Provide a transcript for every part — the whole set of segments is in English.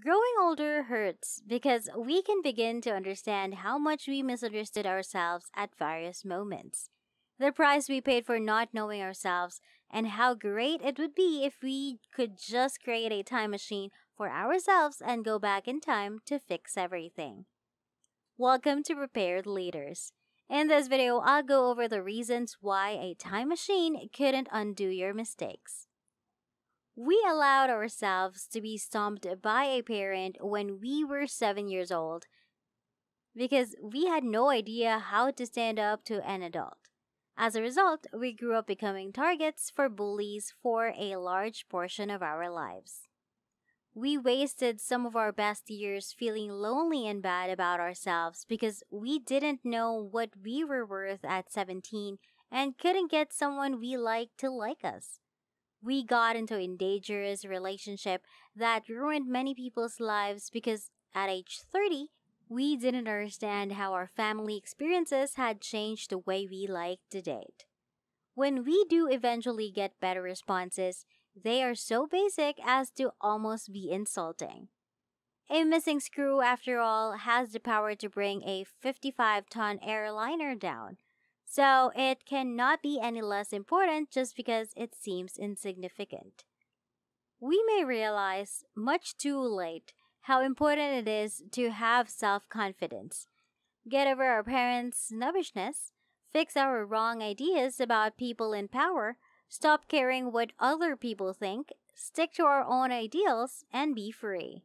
Growing older hurts because we can begin to understand how much we misunderstood ourselves at various moments. The price we paid for not knowing ourselves, and how great it would be if we could just create a time machine for ourselves and go back in time to fix everything. Welcome to Prepared Leaders. In this video, I'll go over the reasons why a time machine couldn't undo your mistakes. We allowed ourselves to be stomped by a parent when we were 7 years old because we had no idea how to stand up to an adult. As a result, we grew up becoming targets for bullies for a large portion of our lives. We wasted some of our best years feeling lonely and bad about ourselves because we didn't know what we were worth at 17 and couldn't get someone we liked to like us. We got into a dangerous relationship that ruined many people's lives because at age 30, we didn't understand how our family experiences had changed the way we like to date. When we do eventually get better responses, they are so basic as to almost be insulting. A missing screw, after all, has the power to bring a 55-ton airliner down. So it cannot be any less important just because it seems insignificant. We may realize, much too late, how important it is to have self-confidence, get over our parents' snobbishness, fix our wrong ideas about people in power, stop caring what other people think, stick to our own ideals, and be free.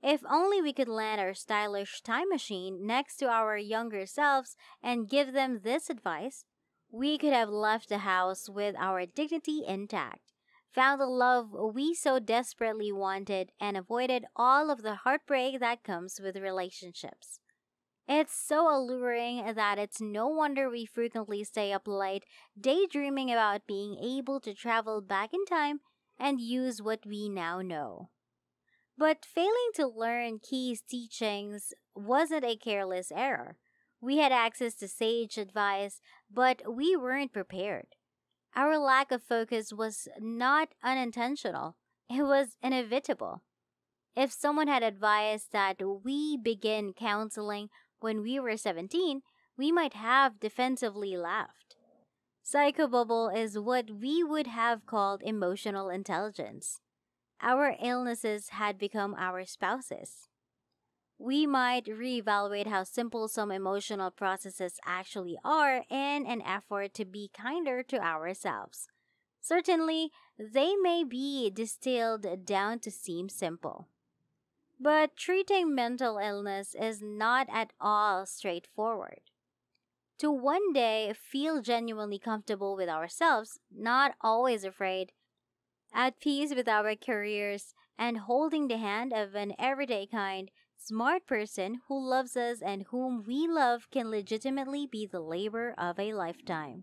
If only we could land our stylish time machine next to our younger selves and give them this advice, we could have left the house with our dignity intact, found the love we so desperately wanted, and avoided all of the heartbreak that comes with relationships. It's so alluring that it's no wonder we frequently stay up late, daydreaming about being able to travel back in time and use what we now know. But failing to learn Key's teachings wasn't a careless error. We had access to sage advice, but we weren't prepared. Our lack of focus was not unintentional, it was inevitable. If someone had advised that we begin counseling when we were 17, we might have defensively laughed. Psychobubble is what we would have called emotional intelligence. Our illnesses had become our spouses. We might reevaluate how simple some emotional processes actually are in an effort to be kinder to ourselves. Certainly, they may be distilled down to seem simple. But treating mental illness is not at all straightforward. To one day feel genuinely comfortable with ourselves, not always afraid, at peace with our careers, and holding the hand of an everyday kind, smart person who loves us and whom we love can legitimately be the labor of a lifetime.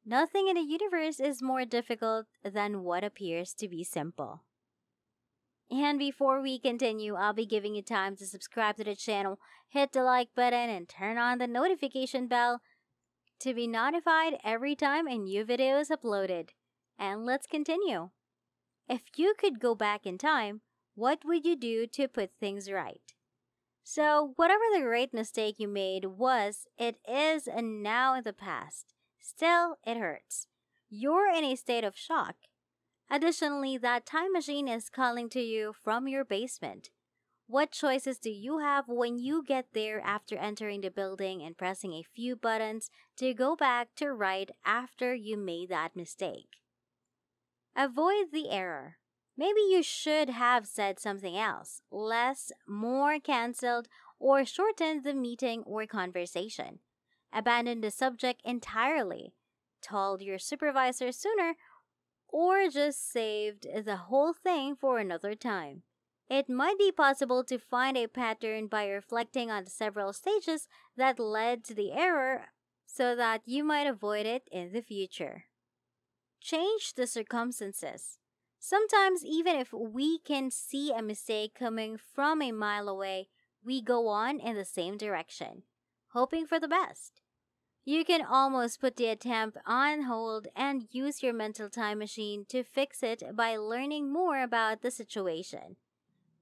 Nothing in the universe is more difficult than what appears to be simple. And before we continue, I'll be giving you time to subscribe to the channel, hit the like button, and turn on the notification bell to be notified every time a new video is uploaded. And let's continue. If you could go back in time, what would you do to put things right? So, whatever the great mistake you made was, it is and now in the past. Still, it hurts. You're in a state of shock. Additionally, that time machine is calling to you from your basement. What choices do you have when you get there after entering the building and pressing a few buttons to go back to right after you made that mistake? Avoid the error. Maybe you should have said something else, less, more, canceled, or shortened the meeting or conversation. Abandoned the subject entirely, told your supervisor sooner, or just saved the whole thing for another time. It might be possible to find a pattern by reflecting on the several stages that led to the error so that you might avoid it in the future. Change the circumstances. Sometimes, even if we can see a mistake coming from a mile away, we go on in the same direction, hoping for the best. You can almost put the attempt on hold and use your mental time machine to fix it by learning more about the situation.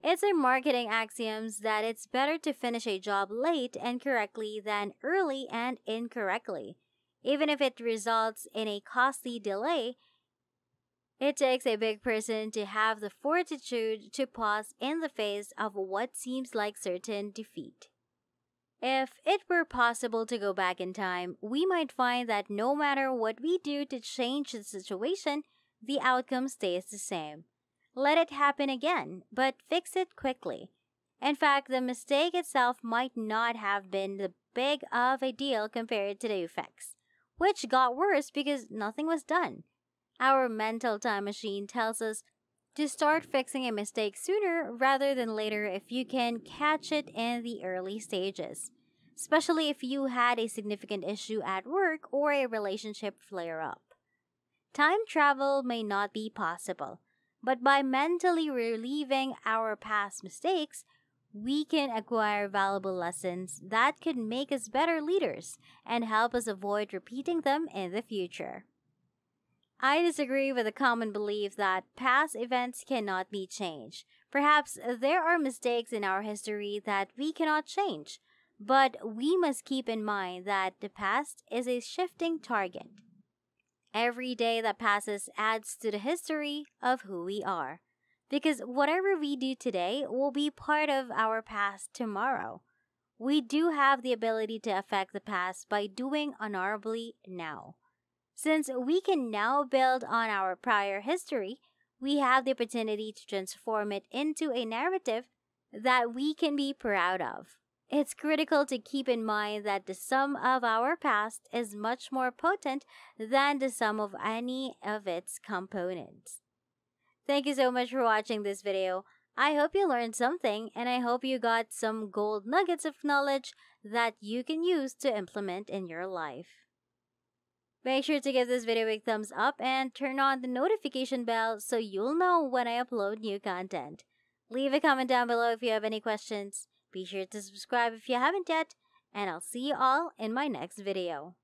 It's a marketing axiom that it's better to finish a job late and correctly than early and incorrectly. Even if it results in a costly delay, it takes a big person to have the fortitude to pause in the face of what seems like certain defeat. If it were possible to go back in time, we might find that no matter what we do to change the situation, the outcome stays the same. Let it happen again, but fix it quickly. In fact, the mistake itself might not have been the big of a deal compared to the effects, which got worse because nothing was done. Our mental time machine tells us to start fixing a mistake sooner rather than later if you can catch it in the early stages, especially if you had a significant issue at work or a relationship flare up. Time travel may not be possible, but by mentally relieving our past mistakes, we can acquire valuable lessons that could make us better leaders and help us avoid repeating them in the future. I disagree with the common belief that past events cannot be changed. Perhaps there are mistakes in our history that we cannot change, but we must keep in mind that the past is a shifting target. Every day that passes adds to the history of who we are, because whatever we do today will be part of our past tomorrow. We do have the ability to affect the past by doing honorably now. Since we can now build on our prior history, we have the opportunity to transform it into a narrative that we can be proud of. It's critical to keep in mind that the sum of our past is much more potent than the sum of any of its components. Thank you so much for watching this video. I hope you learned something, and I hope you got some gold nuggets of knowledge that you can use to implement in your life. Make sure to give this video a thumbs up and turn on the notification bell so you'll know when I upload new content. Leave a comment down below if you have any questions. Be sure to subscribe if you haven't yet, and I'll see you all in my next video.